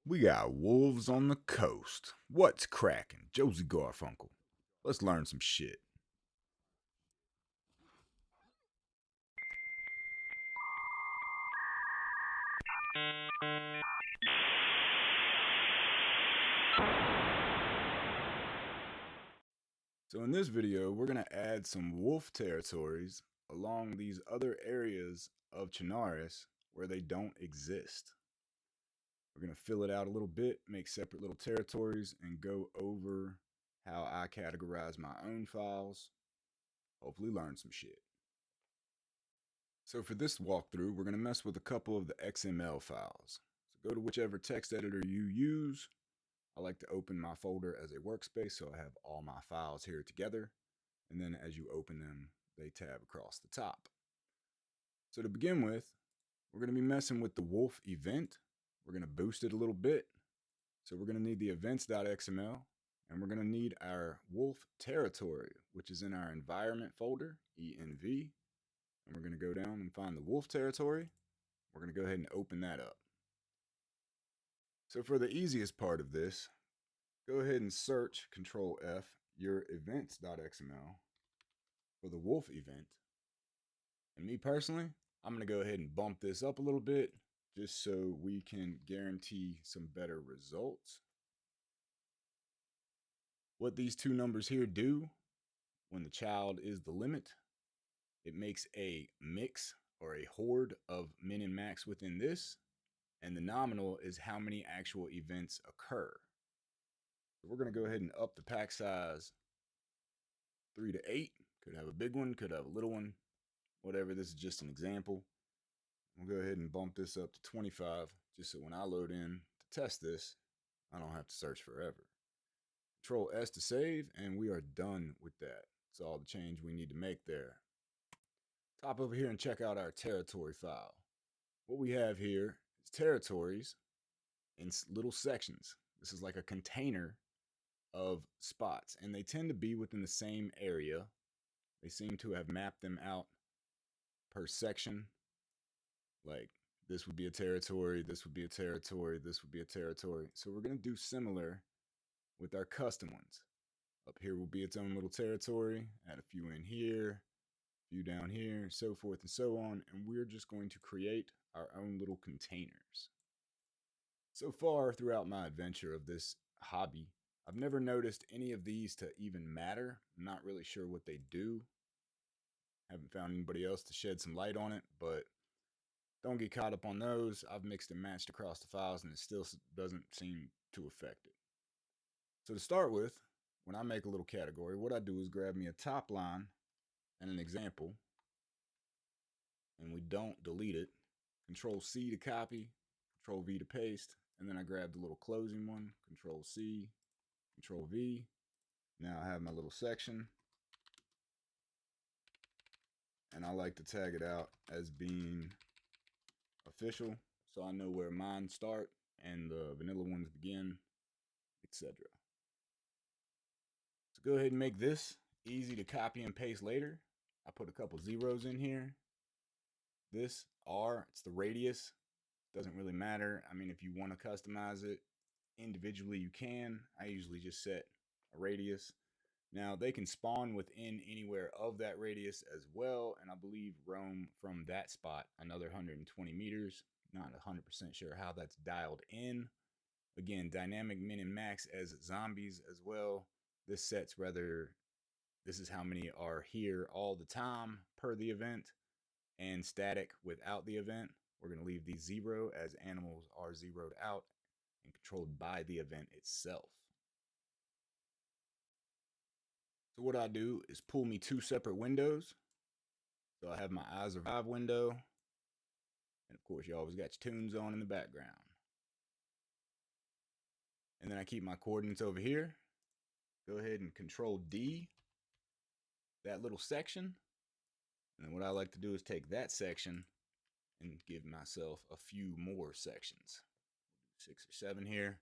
We got wolves on the coast. What's cracking? Josie Garfunkle. Let's learn some shit. So in this video, we're going to add some wolf territories along these other areas of Chernarus where they don't exist. We're going to fill it out a little bit, make separate little territories, and go over how I categorize my own files. Hopefully learn some shit. So for this walkthrough, we're going to mess with a couple of the XML files. So go to whichever text editor you use. I like to open my folder as a workspace so I have all my files here together. And then as you open them, they tab across the top. So to begin with, we're going to be messing with the wolf event. We're going to boost it a little bit. So we're going to need the events.xml, and we're going to need our wolf territory, which is in our environment folder, env. And we're going to go down and find the wolf territory. We're going to go ahead and open that up. So for the easiest part of this, go ahead and search Control F your events.xml for the wolf event. And me personally, I'm going to go ahead and bump this up a little bit just so we can guarantee some better results. What these two numbers here do, when the child is the limit, it makes a mix or a horde of min and max within this, and the nominal is how many actual events occur. So we're going to go ahead and up the pack size 3 to 8. Could have a big one, could have a little one, whatever. This is just an example. We'll go ahead and bump this up to 25 just so when I load in to test this, I don't have to search forever. Control S to save, and we are done with that. That's all the change we need to make there. Top over here and check out our territory file. What we have here is territories in little sections. This is like a container of spots, and they tend to be within the same area. They seem to have mapped them out per section. Like this would be a territory, this would be a territory, this would be a territory. So we're going to do similar with our custom ones. Up here will be its own little territory, add a few in here, a few down here, so forth and so on, and we're just going to create our own little containers. So far throughout my adventure of this hobby, I've never noticed any of these to even matter. I'm not really sure what they do. Haven't found anybody else to shed some light on it, but don't get caught up on those. I've mixed and matched across the files and it still doesn't seem to affect it. So to start with, when I make a little category, what I do is grab me a top line and an example, and we don't delete it. Control C to copy, Control V to paste, and then I grab the little closing one, Control C, Control V. Now I have my little section, and I like to tag it out as being official, so I know where mine start and the vanilla ones begin, etc. So go ahead and make this easy to copy and paste later. I put a couple zeros in here. This R, it's the radius. Doesn't really matter. I mean, if you want to customize it individually, you can. I usually just set a radius. Now, they can spawn within anywhere of that radius as well, and I believe roam from that spot another 120 meters. Not 100% sure how that's dialed in. Again, dynamic min and max as zombies as well. This sets whether this is how many are here all the time per the event, and static without the event. We're going to leave these 0 as animals are zeroed out and controlled by the event itself. So what I do is pull me 2 separate windows. So I have my eyes revive window, and of course you always got your tunes on in the background. And then I keep my coordinates over here. Go ahead and Control D, that little section. And then what I like to do is take that section and give myself a few more sections. 6 or 7 here.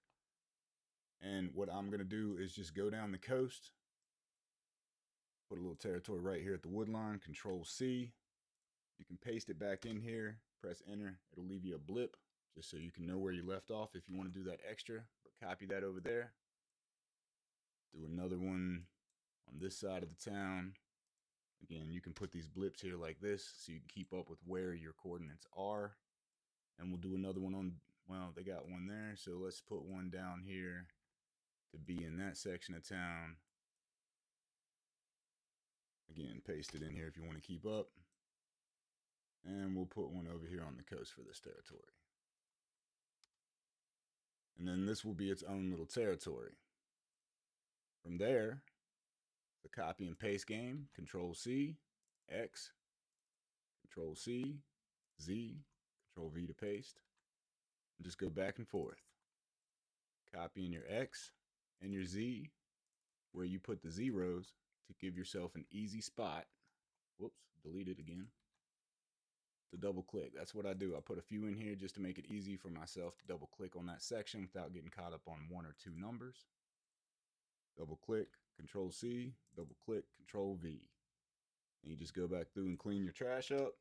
And what I'm going to do is just go down the coast, put a little territory right here at the wood line, Control C. You can paste it back in here, press enter, it'll leave you a blip just so you can know where you left off if you want to do that extra. But copy that over there. Do another one on this side of the town. Again, you can put these blips here like this so you can keep up with where your coordinates are. And we'll do another one on, well, they got one there, so let's put one down here to be in that section of town. Again, paste it in here if you want to keep up. And we'll put one over here on the coast for this territory. And then this will be its own little territory. From there, the copy and paste game, Control C, X, Control C, Z, Control V to paste. And just go back and forth. Copying your X and your Z where you put the zeros to give yourself an easy spot. Whoops, delete it again. To double click. That's what I do. I put a few in here just to make it easy for myself to double click on that section without getting caught up on one or two numbers. Double click, Control C, double click, Control V. And you just go back through and clean your trash up.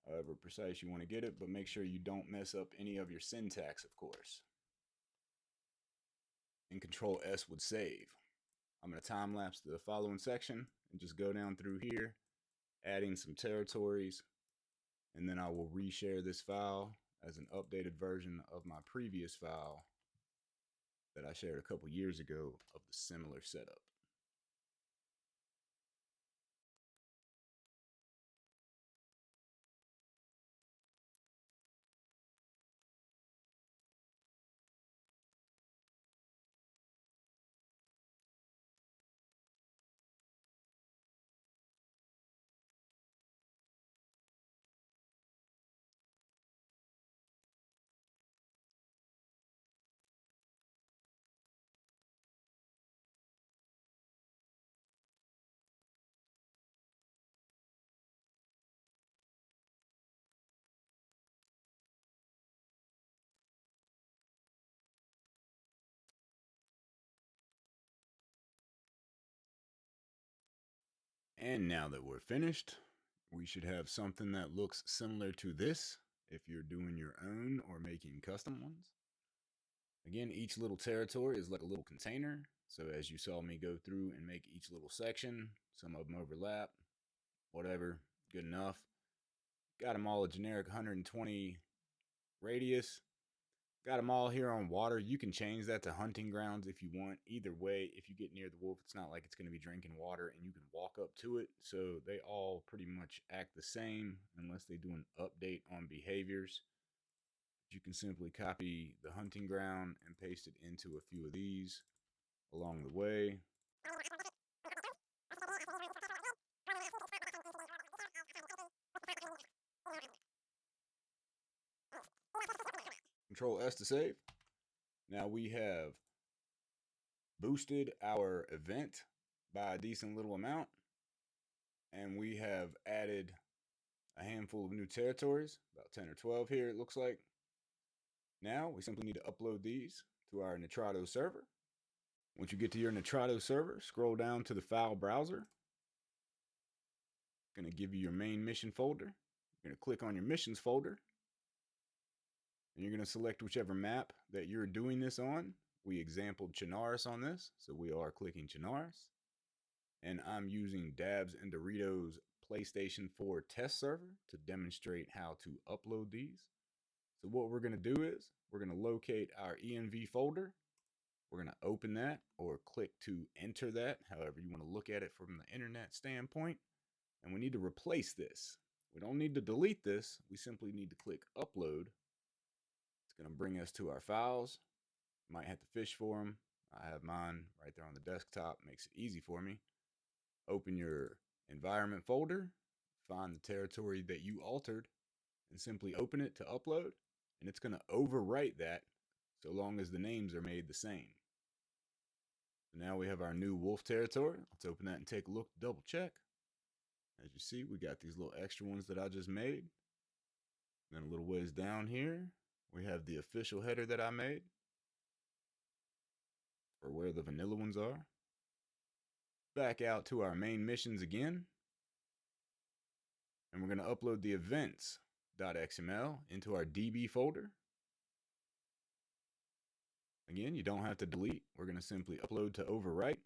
However precise you want to get it, but make sure you don't mess up any of your syntax, of course. And Control S would save. I'm going to time lapse the following section and just go down through here, adding some territories, and then I will reshare this file as an updated version of my previous file that I shared a couple years ago of the similar setup. And now that we're finished, we should have something that looks similar to this if you're doing your own or making custom ones. Again, each little territory is like a little container. So as you saw me go through and make each little section, some of them overlap, whatever, good enough. Got them all a generic 120 radius. Got them all here on water. You can change that to hunting grounds if you want. Either way, if you get near the wolf, it's not like it's going to be drinking water and you can walk up to it. So they all pretty much act the same unless they do an update on behaviors. You can simply copy the hunting ground and paste it into a few of these along the way. Control S to save. Now we have boosted our event by a decent little amount, and we have added a handful of new territories, about 10 or 12 here it looks like. Now we simply need to upload these to our Nitrado server. Once you get to your Nitrado server, scroll down to the file browser. It's going to give you your main mission folder. You're going to click on your missions folder, and you're going to select whichever map that you're doing this on. We exampled Chernarus on this, so we are clicking Chernarus. And I'm using Dabs and Doritos PlayStation 4 test server to demonstrate how to upload these. So what we're going to do is we're going to locate our ENV folder. We're going to open that or click to enter that, however you want to look at it from the internet standpoint. And we need to replace this. We don't need to delete this. We simply need to click upload. It's going to bring us to our files. Might have to fish for them. I have mine right there on the desktop. Makes it easy for me. Open your environment folder, find the territory that you altered, and simply open it to upload. And it's going to overwrite that so long as the names are made the same. So now we have our new wolf territory. Let's open that and take a look to double check. As you see, we got these little extra ones that I just made. Then a little ways down here, we have the official header that I made for where the vanilla ones are. Back out to our main missions again. And we're going to upload the events wolf.xml into our DB folder. Again, you don't have to delete. We're going to simply upload to overwrite.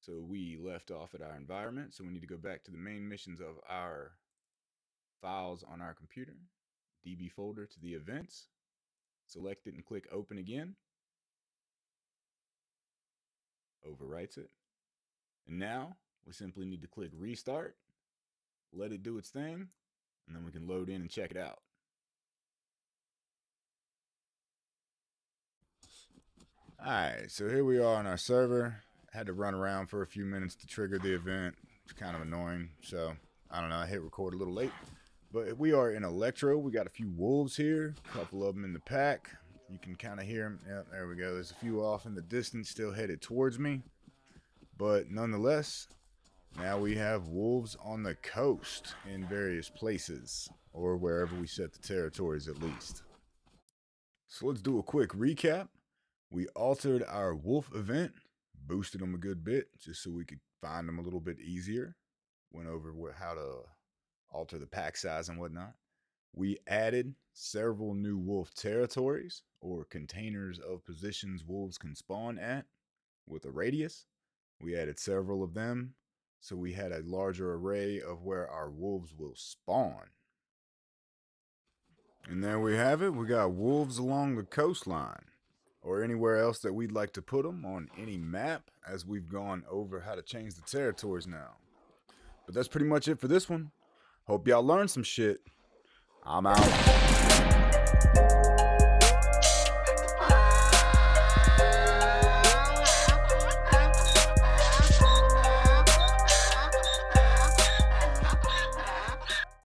So we left off at our environment. So we need to go back to the main missions of our files on our computer. DB folder to the events. Select it and click open again. Overwrites it. And now we simply need to click restart. Let it do its thing. And then we can load in and check it out. Alright, so here we are on our server. Had to run around for a few minutes to trigger the event. It's kind of annoying, so I don't know, I hit record a little late. But we are in Electro. We got a few wolves here, a couple of them in the pack. You can kind of hear them. Yep, there we go. There's a few off in the distance still headed towards me. But nonetheless, now we have wolves on the coast in various places, or wherever we set the territories at least. So let's do a quick recap. We altered our wolf event, boosted them a good bit, just so we could find them a little bit easier. Went over how to alter the pack size and whatnot. We added several new wolf territories, or containers of positions wolves can spawn at, with a radius. We added several of them, so we had a larger array of where our wolves will spawn. And there we have it. We got wolves along the coastline, or anywhere else that we'd like to put them on any map, as we've gone over how to change the territories now. But that's pretty much it for this one. Hope y'all learned some shit. I'm out.